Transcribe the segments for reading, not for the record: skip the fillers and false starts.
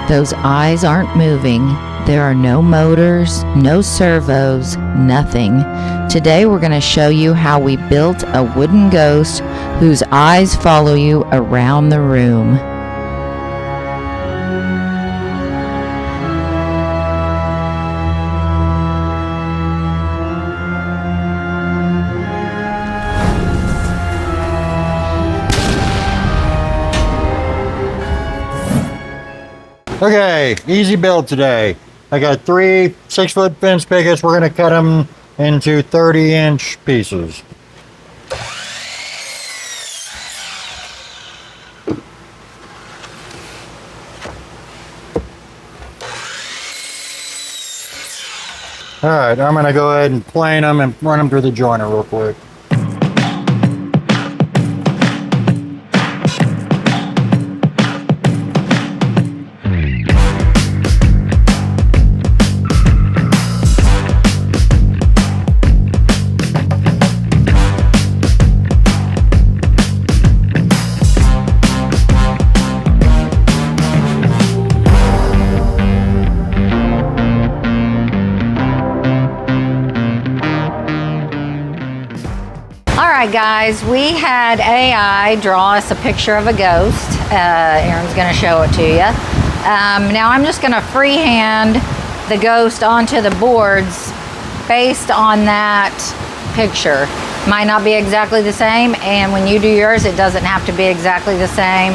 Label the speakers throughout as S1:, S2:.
S1: Those eyes aren't moving. There are no motors, no servos, nothing. Today we're going to show you how we built a wooden ghost whose eyes follow you around the room.
S2: Okay, easy build today. I got 3 6-foot fence pickets. We're going to cut them into 30-inch pieces. Alright, I'm going to go ahead and plane them and run them through the joiner real quick.
S3: Alright guys, we had AI draw us a picture of a ghost. Aaron's going to show it to you. Now I'm just going to freehand the ghost onto the boards based on that picture. Might not be exactly the same, and when you do yours it doesn't have to be exactly the same.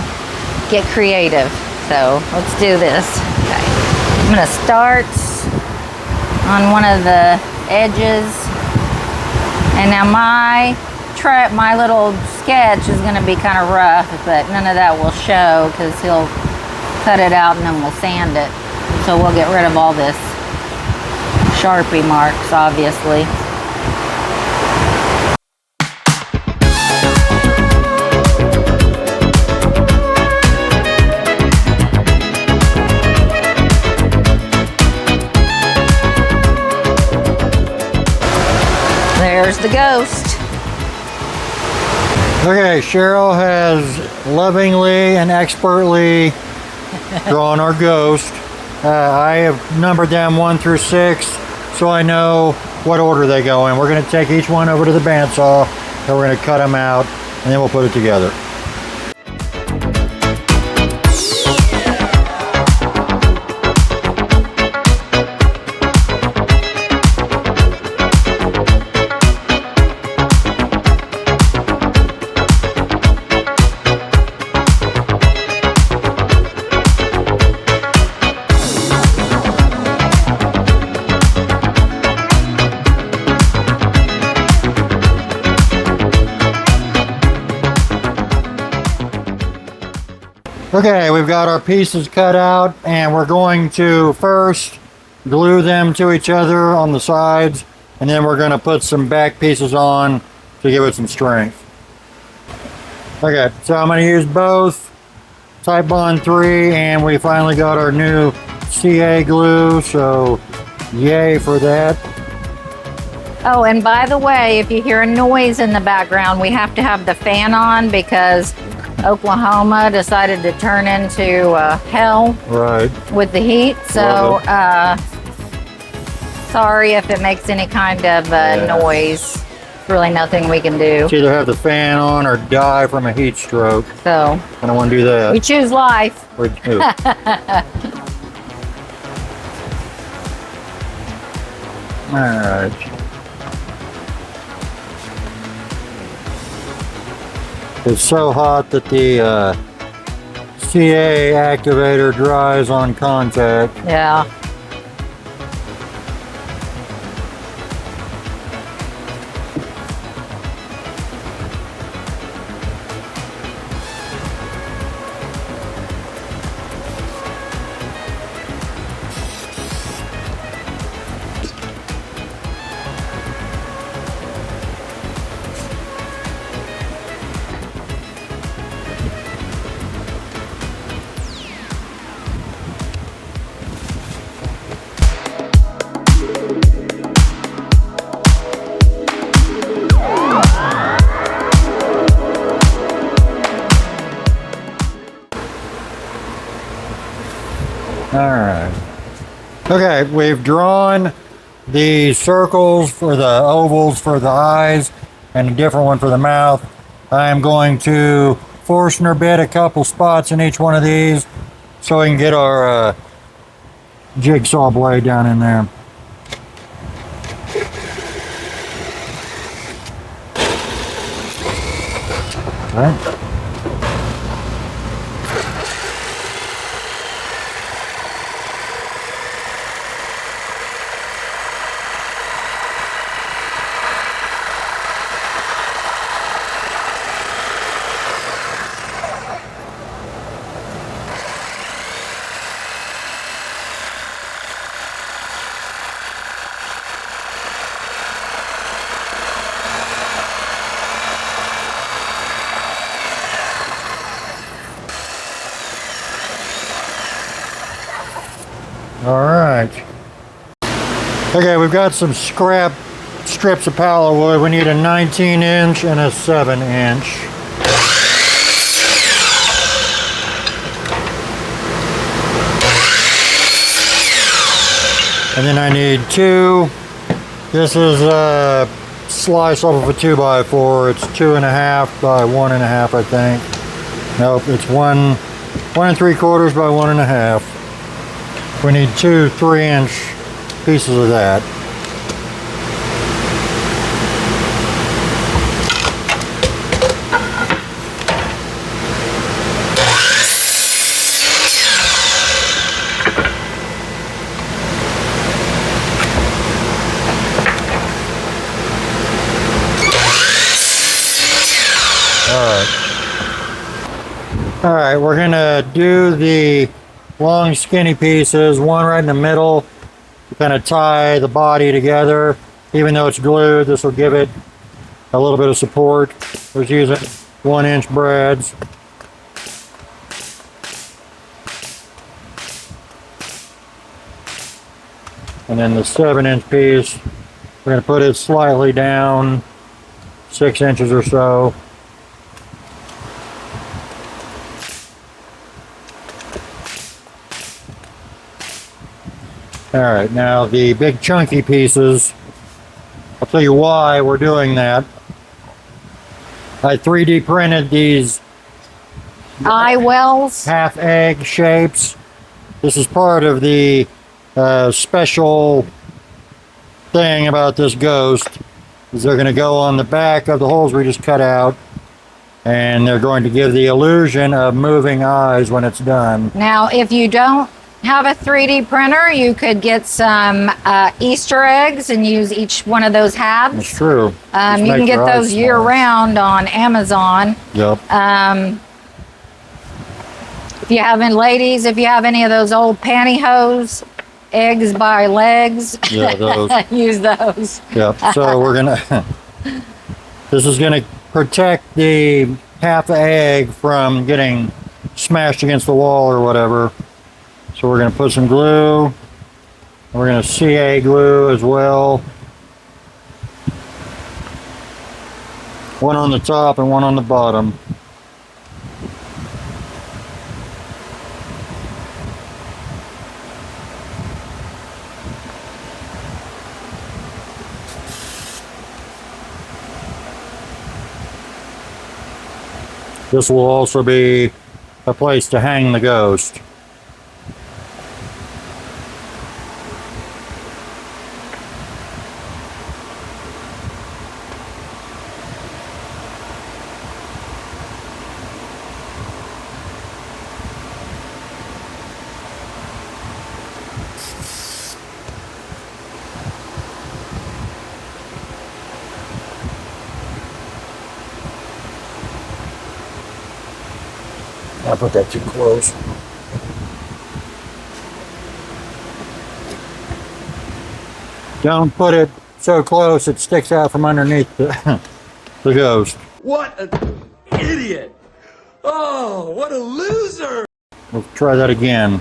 S3: Get creative. So let's do this. Okay. I'm going to start on one of the edges, and now my little sketch is going to be kind of rough, but none of that will show because he'll cut it out and then we'll sand it. So we'll get rid of all this Sharpie marks, obviously. There's the ghost.
S2: Okay, Cheryl has lovingly and expertly drawn our ghost. I have numbered them 1 through 6 so I know what order they go in. We're going to take each one over to the bandsaw and we're going to cut them out and then we'll put it together. Okay, we've got our pieces cut out and we're going to first glue them to each other on the sides, and then we're going to put some back pieces on to give it some strength. Okay, so I'm going to use both Type Bond 3, and we finally got our new CA glue, so yay for that.
S3: Oh, and by the way, if you hear a noise in the background, we have to have the fan on because Oklahoma decided to turn into hell with the heat. So sorry if it makes any kind of noise. Really nothing we can do.
S2: It's either have the fan on or die from a heat stroke.
S3: So
S2: I don't want to do that.
S3: We choose life.
S2: All right. It's so hot that the CA activator dries on contact.
S3: Yeah.
S2: Alright. Okay, we've drawn the circles for the ovals for the eyes and a different one for the mouth. I am going to Forstner bit a couple spots in each one of these so we can get our jigsaw blade down in there. All right. All right. Okay, we've got some scrap strips of pallet wood. We need a 19-inch and a 7-inch. And then I need 2. This is a slice off of a 2x4. It's 2.5 by 1.5, I think. Nope, it's 1 3/4 by 1.5. We need 2 3-inch pieces of that. All right, we're gonna do the long skinny pieces, one right in the middle to kind of tie the body together. Even though it's glued, this will give it a little bit of support. We're using 1-inch brads. And then the 7-inch piece, we're going to put it slightly down, 6 inches or so. All right, now the big chunky pieces, I'll tell you why we're doing that. I 3D printed these
S3: Eye wells.
S2: half egg shapes. This is part of the special thing about this ghost, is they're going to go on the back of the holes we just cut out, and they're going to give the illusion of moving eyes when it's done.
S3: Now, if you don't have a 3D printer, you could get some Easter eggs and use each one of those halves.
S2: That's true.
S3: You can get those year round on Amazon.
S2: Yep.
S3: If you haven't, ladies, if you have any of those old pantyhose, eggs by legs,
S2: Yeah, those.
S3: use those.
S2: Yep. So we're gonna. This is gonna protect the half egg from getting smashed against the wall or whatever. So we're going to put some glue. We're going to CA glue as well. One on the top and one on the bottom. This will also be a place to hang the ghost. I put that too close. Don't put it so close it sticks out from underneath the, the ghost.
S4: What an idiot! Oh, what a loser!
S2: We'll try that again.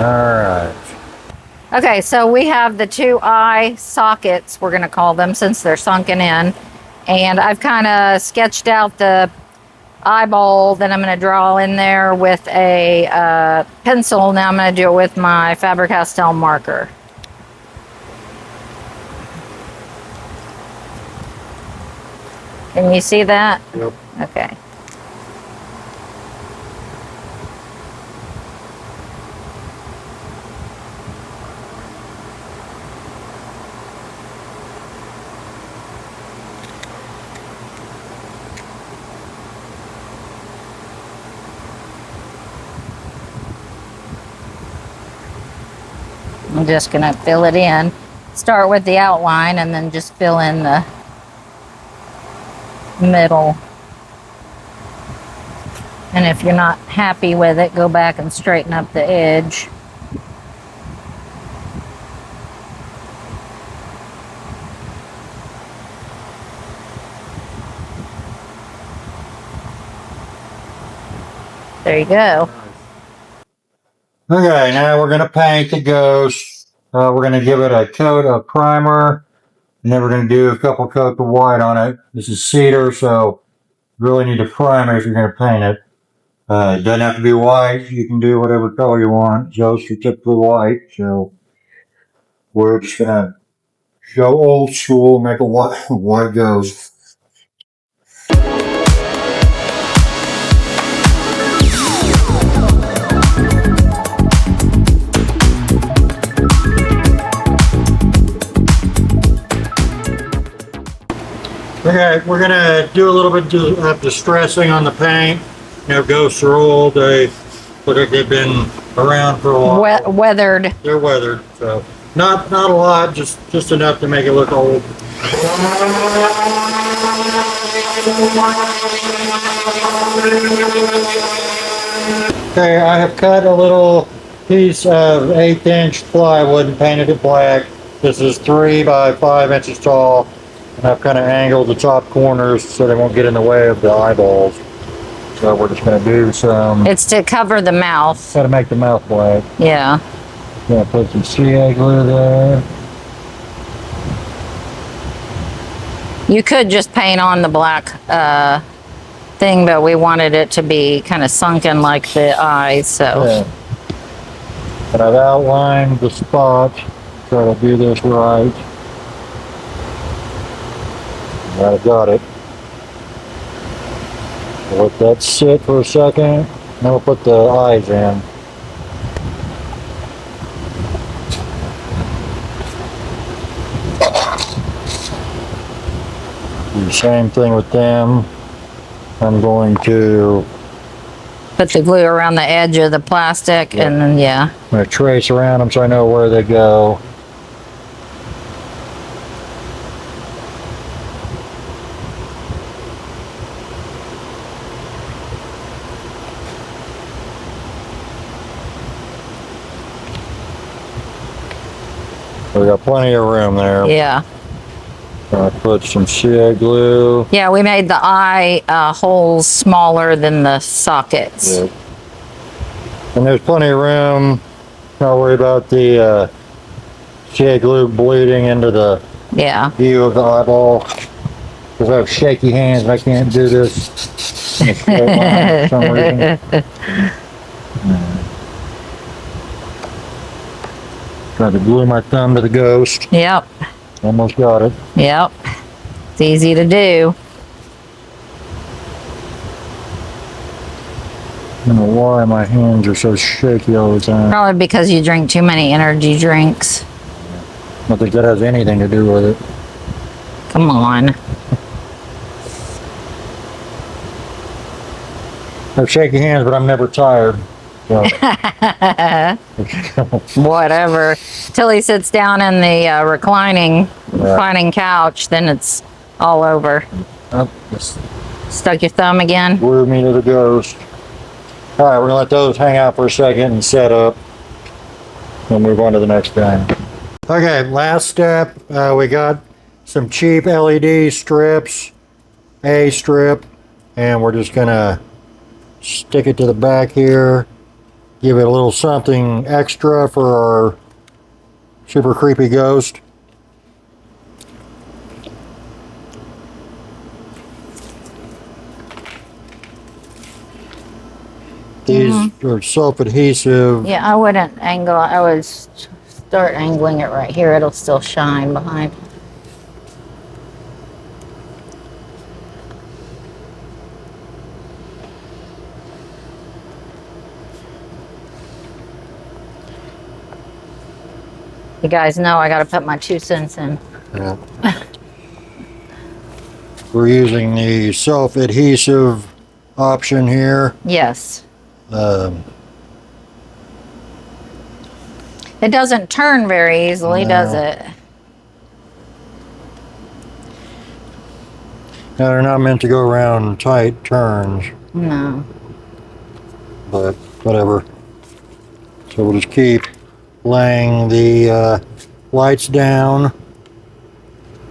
S2: Alright.
S3: Okay, so we have the two eye sockets, we're going to call them, since they're sunken in. And I've kind of sketched out the eyeball that I'm going to draw in there with a pencil. Now I'm going to do it with my Faber-Castell marker. Can you see that?
S2: Yep.
S3: Okay. I'm just going to fill it in. Start with the outline and then just fill in the middle. And if you're not happy with it, go back and straighten up the edge. There you go.
S2: Okay, now we're going to paint the ghost. We're going to give it a coat of primer, and then we're going to do a couple coats of white on it. This is cedar, so you really need to prime it if you're going to paint it. It doesn't have to be white. You can do whatever color you want. Ghosts are typically white, so we're just going to go old school, make a white ghost. Okay, we're gonna do a little bit of distressing on the paint. You know, ghosts are old. They look like they've been around for a while.
S3: Weathered.
S2: They're weathered, so not a lot, just enough to make it look old. Okay, I have cut a little piece of 1/8" plywood and painted it black. This is 3 by 5 inches tall. And I've kind of angled the top corners so they won't get in the way of the eyeballs. So we're just going to do some...
S3: It's to cover the mouth.
S2: Got to make the mouth black.
S3: Yeah.
S2: Gonna put some CA glue there.
S3: You could just paint on the black thing, but we wanted it to be kind of sunken like the eyes, so.
S2: Yeah. And I've outlined the spot. Try to do this right. I've got it. We'll let that sit for a second. Then we'll put the eyes in. Do the same thing with them. I'm going to
S3: Put the glue around the edge of the plastic,
S2: Yeah.
S3: and then, yeah.
S2: I'm going to trace around them so I know where they go. We got plenty of room there.
S3: Yeah.
S2: I put some CA glue.
S3: Yeah, we made the eye holes smaller than the sockets.
S2: Yeah. And there's plenty of room. Not worry about the CA glue bleeding into the
S3: Yeah.
S2: view of the eyeball. Because I have shaky hands and I can't do this in a straight line for some reason. Tried to glue my thumb to the ghost.
S3: Yep.
S2: Almost got it.
S3: Yep. It's easy to do.
S2: I don't know why my hands are so shaky all the time.
S3: Probably because you drink too many energy drinks.
S2: I don't think that has anything to do with it.
S3: Come on.
S2: I have shaky hands, but I'm never tired. So.
S3: Whatever. Till he sits down in the reclining couch, then it's all over.
S2: Just
S3: Stuck your thumb again?
S2: glue me to the ghost. All right, we're gonna let those hang out for a second and set up. We'll move on to the next thing. Okay, last step. We got some cheap LED strips, A strip, and we're just gonna stick it to the back here give it a little something extra for our super creepy ghost. These are self-adhesive.
S3: Yeah, I wouldn't angle. I would start angling it right here. It'll still shine behind. You guys know I got to put my 2 cents in.
S2: Yeah. We're using the self-adhesive option here.
S3: Yes.
S2: Um,
S3: It doesn't turn very easily, does it?
S2: Now they're not meant to go around tight turns,
S3: No.
S2: but whatever. So we'll just keep laying the lights down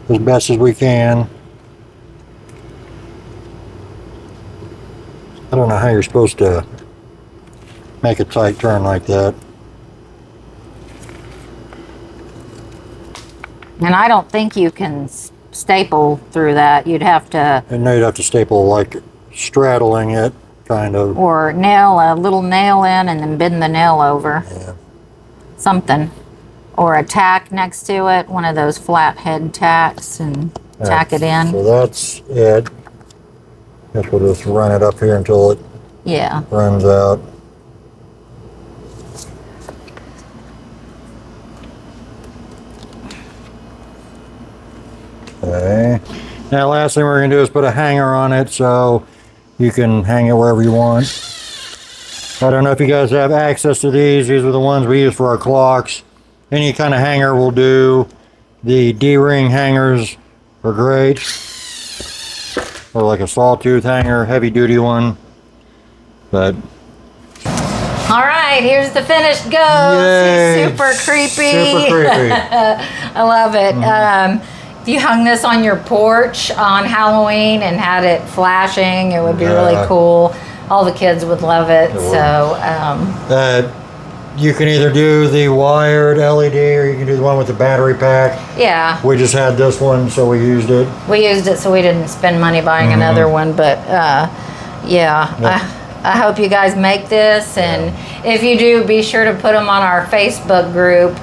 S2: as best as we can. I don't know how you're supposed to make a tight turn like that.
S3: And I don't think you can staple through that. You'd have to,
S2: And now you'd have to staple, like straddling it, kind of.
S3: or nail a little nail in and then bend the nail over.
S2: Yeah.
S3: Something. Or a tack next to it, one of those flat head tacks, and tack it in.
S2: So that's it. Guess we'll just run it up here until it
S3: Yeah.
S2: runs out. Okay. Now, last thing we're going to do is put a hanger on it so you can hang it wherever you want. I don't know if you guys have access to these. These are the ones we use for our clocks. Any kind of hanger will do. The D-ring hangers are great. Or like a sawtooth hanger, heavy duty one. But
S3: All right, here's the finished ghost.
S2: Yay.
S3: He's super creepy.
S2: Super creepy.
S3: I love it. If you hung this on your porch on Halloween and had it flashing, it would be really cool. All the kids would love it.
S2: You can either do the wired LED or you can do the one with the battery pack.
S3: Yeah,
S2: We just had this one, so we used it.
S3: we used it so we didn't spend money buying another one. But I hope you guys make this. And if you do, be sure to put them on our Facebook group,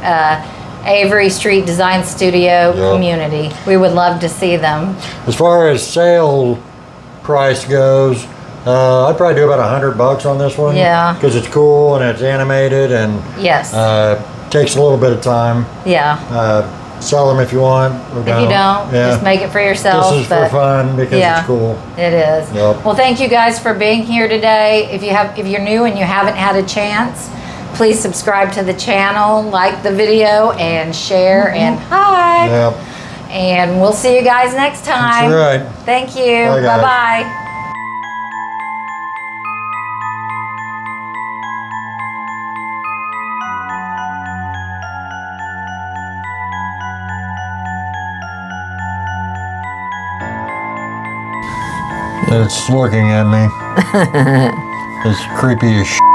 S3: Avery Street Design Studio Community. We would love to see them.
S2: As far as sale price goes, I'd probably do about $100 on this one.
S3: Yeah.
S2: Because it's cool and it's animated and
S3: Yes.
S2: takes a little bit of time.
S3: Yeah.
S2: Sell them if you want. Or
S3: If you don't, just make it for yourself.
S2: This is for fun because it's cool.
S3: It is.
S2: Yep.
S3: Well, thank you guys for being here today. If you're new and you haven't had a chance, please subscribe to the channel, like the video, and share. And hi.
S2: Yep.
S3: And we'll see you guys next time.
S2: That's right.
S3: Thank you.
S2: Bye, guys.
S3: Bye-bye.
S2: It's looking at me. It's creepy as shit.